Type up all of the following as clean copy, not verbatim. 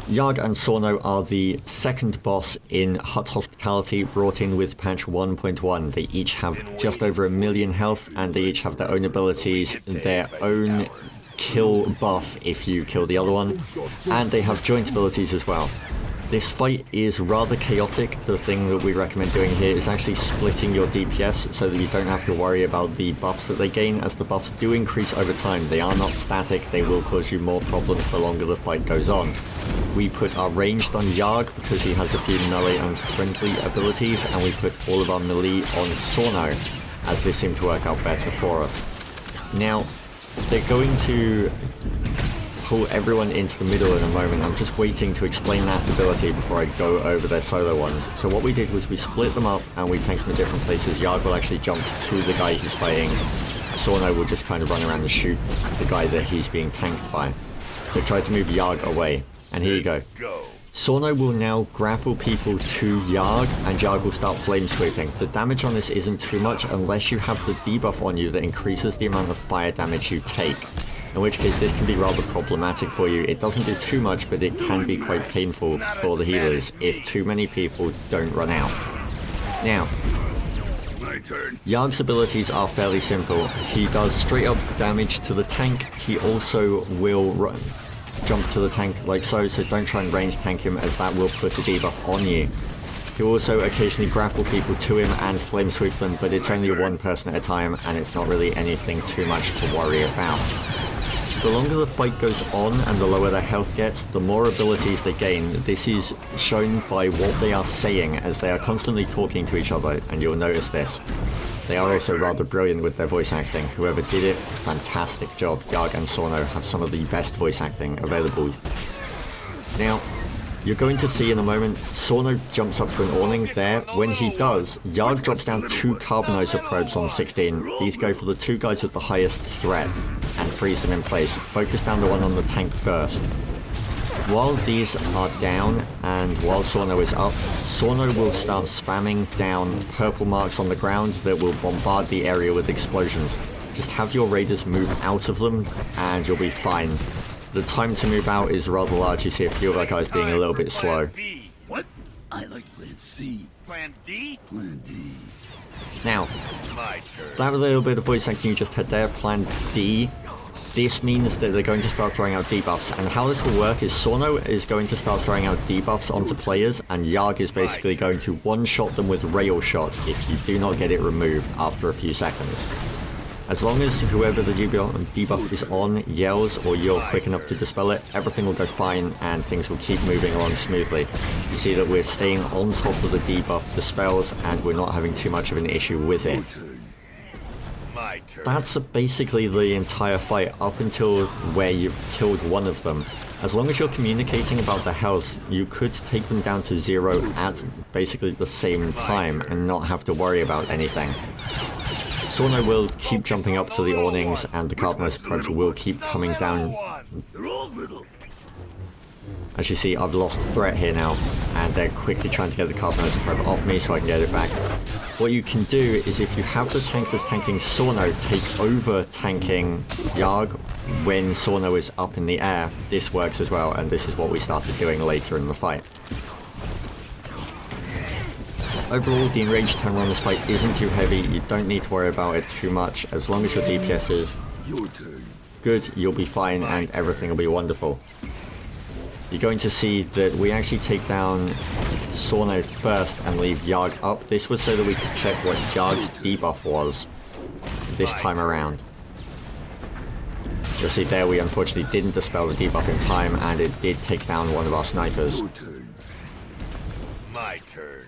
Jarg and Sorno are the second boss in Hutt Hospitality, brought in with patch 1.1. They each have just over 1 million health, and they each have their own abilities, their own kill buff if you kill the other one, and they have joint abilities as well. This fight is rather chaotic. The thing that we recommend doing here is actually splitting your DPS so that you don't have to worry about the buffs that they gain, as the buffs do increase over time. They are not static, they will cause you more problems the longer the fight goes on. We put our ranged on Jarg because he has a few melee and friendly abilities, and we put all of our melee on Sorno, as this seemed to work out better for us. Now, they're going to pull everyone into the middle in a moment. I'm just waiting to explain that ability before I go over their solo ones. So what we did was we split them up and we tanked them in different places. Jarg will actually jump to the guy he's fighting. Sorno will just kind of run around and shoot the guy that he's being tanked by. So try to move Jarg away. And here you go. Sorno will now grapple people to Jarg, and Jarg will start flame sweeping. The damage on this isn't too much unless you have the debuff on you that increases the amount of fire damage you take. In which case this can be rather problematic for you. It doesn't do too much, but it can be quite painful for the healers if too many people don't run out. Now, Jarg's abilities are fairly simple. He does straight up damage to the tank. He also will jump to the tank like so don't try and range tank him, as that will put a debuff on you. He'll also occasionally grapple people to him and flame sweep them, but it's only one person at a time and it's not really anything too much to worry about. The longer the fight goes on and the lower their health gets, the more abilities they gain. This is shown by what they are saying, as they are constantly talking to each other, and you'll notice this. They are also rather brilliant with their voice acting. Whoever did it, fantastic job. Jarg and Sorno have some of the best voice acting available. Now, you're going to see in a moment, Sorno jumps up to an awning there. When he does, Jarg drops down 2 carbonizer probes on 16. These go for the 2 guys with the highest threat and freeze them in place. Focus down the one on the tank first. While these are down and while Sorno is up, Sorno will start spamming down purple marks on the ground that will bombard the area with explosions. Just have your raiders move out of them and you'll be fine. The time to move out is rather large. You see a few of our guys being a little bit slow. What? I like plan C. Plan D? Plan D. Now, My turn. that little bit of voice acting you just had there, Plan D, this means that they're going to start throwing out debuffs. And how this will work is Sorno is going to start throwing out debuffs onto players, and Jarg is basically going to one-shot them with rail shot if you do not get it removed after a few seconds. As long as whoever the debuff is on yells or you're quick enough to dispel it, everything will go fine and things will keep moving along smoothly. You see that we're staying on top of the debuff, the spells, and we're not having too much of an issue with it. My turn. That's basically the entire fight up until where you've killed one of them. As long as you're communicating about their health, you could take them down to 0 at basically the same time and not have to worry about anything. Sorno will keep jumping up to the awnings and the carbonizer probes will keep coming down. As you see, I've lost threat here now, and they're quickly trying to get the carbonizer probe off me so I can get it back. What you can do is, if you have the tank that's tanking Sorno take over tanking Jarg when Sorno is up in the air. This works as well, and this is what we started doing later in the fight. Overall, the enraged turn on this fight isn't too heavy. You don't need to worry about it too much. As long as your DPS is good, you'll be fine and everything will be wonderful. You're going to see that we actually take down Sorno first and leave Jarg up. This was so that we could check what Jarg's debuff was this time around. You'll see there we unfortunately didn't dispel the debuff in time, and it did take down one of our snipers. My turn.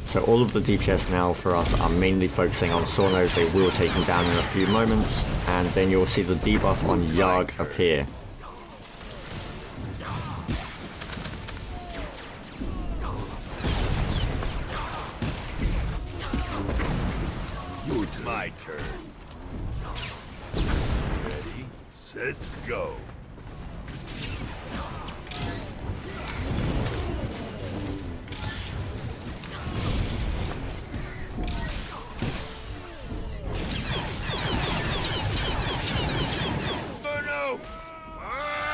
So all of the DPS now for us are mainly focusing on Sorno. They will take him down in a few moments, and then you'll see the debuff on Jarg appear. My turn. Ready, set, go.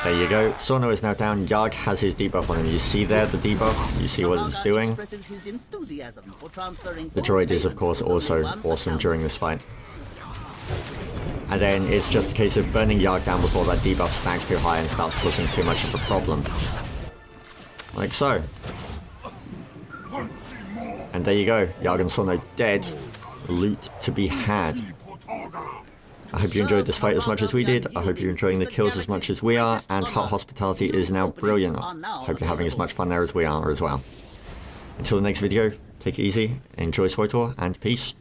There you go. Sorno is now down. Jarg has his debuff on him. You see there the debuff? You see what it's doing? The droid is, of course, also awesome during this fight. And then it's just a case of burning Jarg down before that debuff stacks too high and starts causing too much of a problem. Like so. And there you go. Jarg and Sorno dead. Loot to be had. I hope you enjoyed this fight as much as we did. I hope you're enjoying the kills as much as we are. And Hutt Hospitality is now brilliant. Hope you're having as much fun there as we are as well. Until the next video, take it easy, enjoy Swtor, and peace.